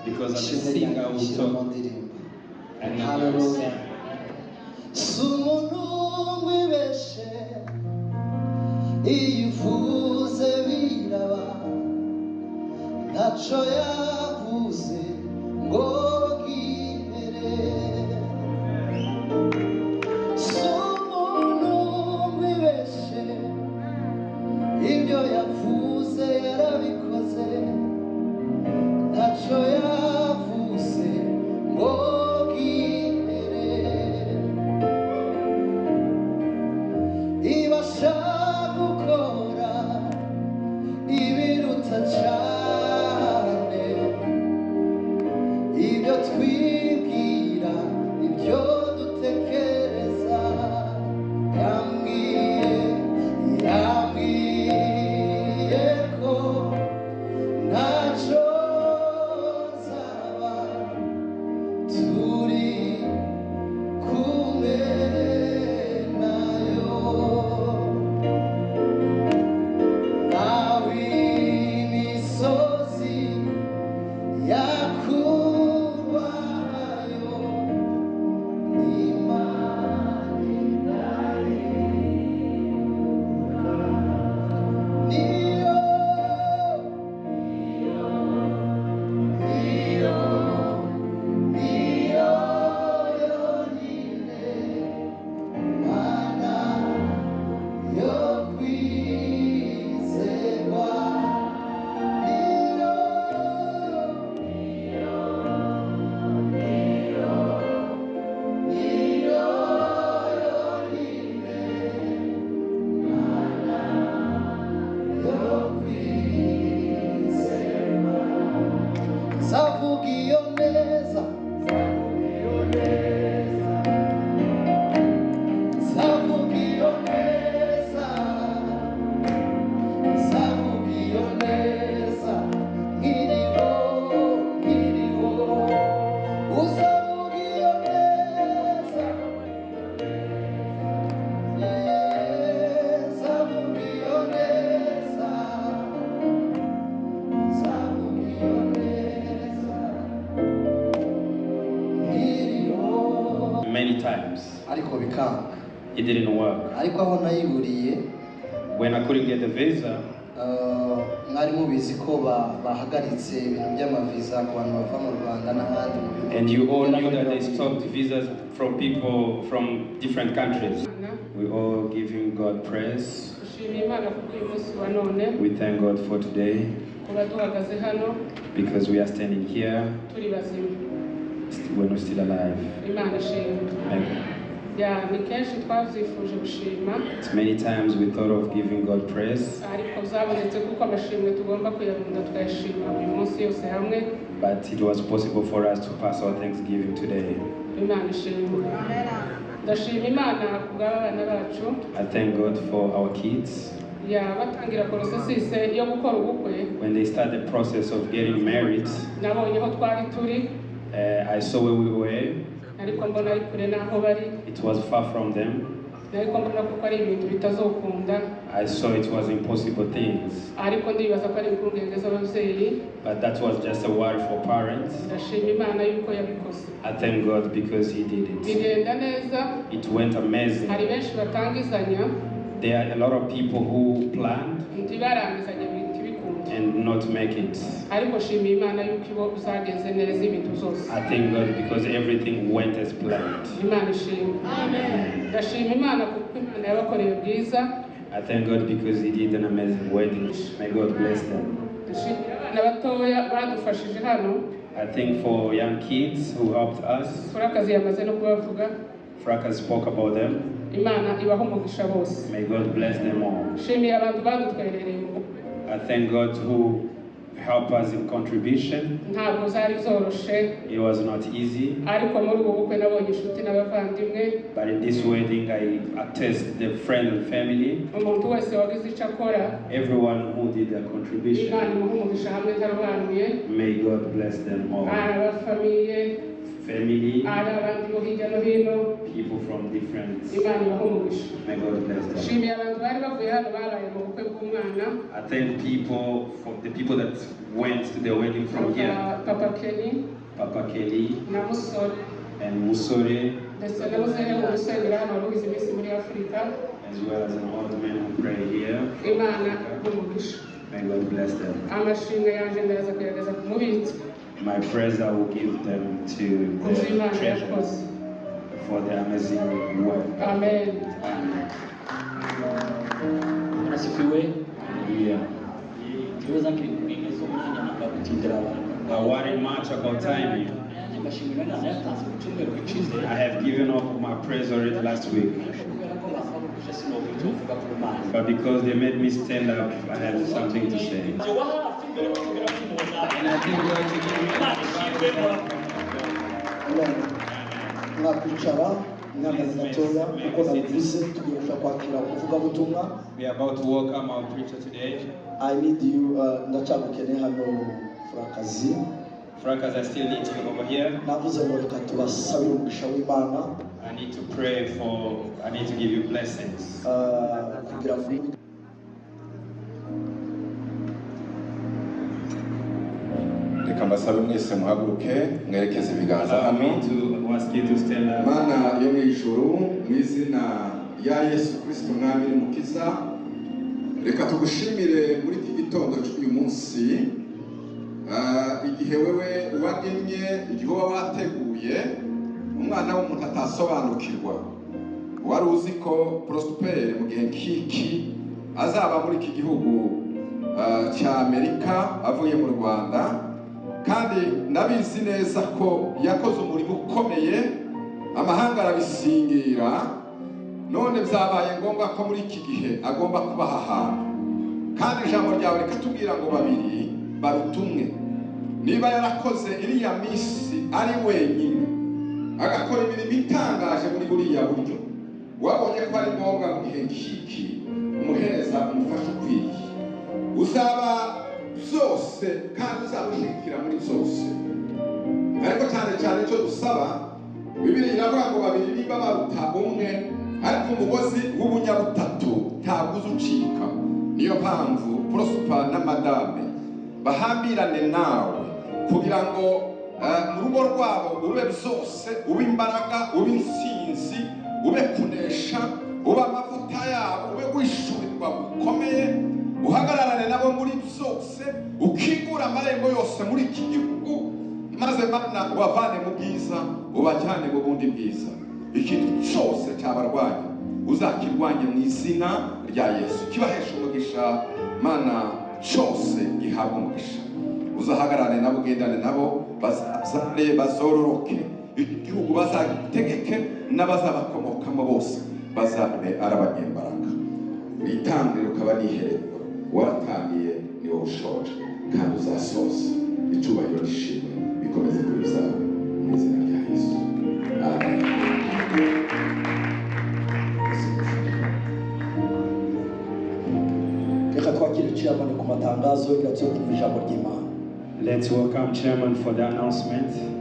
Because I'm a singer who talk and hallelujah. Many times it didn't work. When I couldn't get the visa, and you all knew that they stopped visas from people from different countries. We all give him God praise. We thank God for today because we are standing here when we're still alive. It's many times we thought of giving God praise, but it was possible for us to pass our Thanksgiving today. I thank God for our kids. When they start the process of getting married, I saw where we were. It was far from them. I saw it was impossible things. But that was just a word for parents. I thank God because He did it. It went amazing. There are a lot of people who planned and not make it. I thank God because everything went as planned. Amen. I thank God because He did an amazing wedding. May God bless them. I think for young kids who helped us, Fraka spoke about them. May God bless them all. I thank God who helped us in contribution. It was not easy. But in this wedding, I attest the friend and family. Everyone who did their contribution. May God bless them all. family, people from different. May God bless them. I thank people for the people that went to the wedding from here. Papa Kelly and Musore, as well as an old man who pray here. May God bless them. My prayers I will give them to the treasures for the amazing work. Amen. Hallelujah. I worry much about time here. I have given off my praise already last week. But because they made me stand up, I have something to say. And I think God to give me. We are about to welcome our preacher today. I need you, Frankas, I still need you over here. I need to pray for, I need to give you blessings. Reka mbasabe mwese muhaguruke mwerekeze ibiganza hano. Mana yo mu ijuru mu izina ya Yesu Kristo mwami n'umukiza, reka tugushimire muri iki gitondo cy'uyu munsi, igihe wewe wagenye, igihe wateguye umwana w'umuntu atasobanukirwa. Wari uzi ko Prosper mu gihe kiki azaba muri iki gihugu cya Amerika avuye mu Rwanda, kandi nabizi neza ko yakoze umurimo ukomeye, amahanga arabisingira, none byabaye ngombwa ko muri iki gihe agomba kubaha ahantu. Kandi ijambo ryawe rikatubwira ngo babiri barutumwe. Niba yarakoze iriya misi ari wenyine, agakora imirimo itangaje muri buriya buryo, wabonye ko ari ngombwa mu gihe kiki umuhereza umufasha ukwiye. Uzaba byose kandi uzamushikira muri byose. Ariko cyane cyane cyo dusaba, Bibiliya iravuga ngo babiri niba baruta umwe, ariko umugozi w'ubunyabutatu ntabwo uzucika. Niyo mpamvu Prosper na Madame bahambirane nawe kugira ngo mu rugo rwabo ube byose, ube imbaraga, ube insinzi, ube kunesha, ube amavuta yabo, ube wishurirwa gukomeye, uhagararane nabo muri byose, ukingura amarembo yose muri iki gihugu, maze Mana ubavane mu bwiza ubajyane mu bundi bwiza. Ikintu cyose cyabarwanya uzakirwanye mu izina rya Yesu. Kibahesha umugisha Mana, cyose gihabwa umugisha. Uzahagararane nabo, ugendane nabo, bazazane bazororoke, igihugu bazagitegeke n'abazabakomokamo bose bazabe arabanyembaraga. Witangire ukaba niherero, waratangiye ni wowe ushoje kandi uzasoza. Icyubahiro gishimwe bikomeze kuri zawe mu izina rya Yesu. Amen. Let's welcome Chairman for the announcement.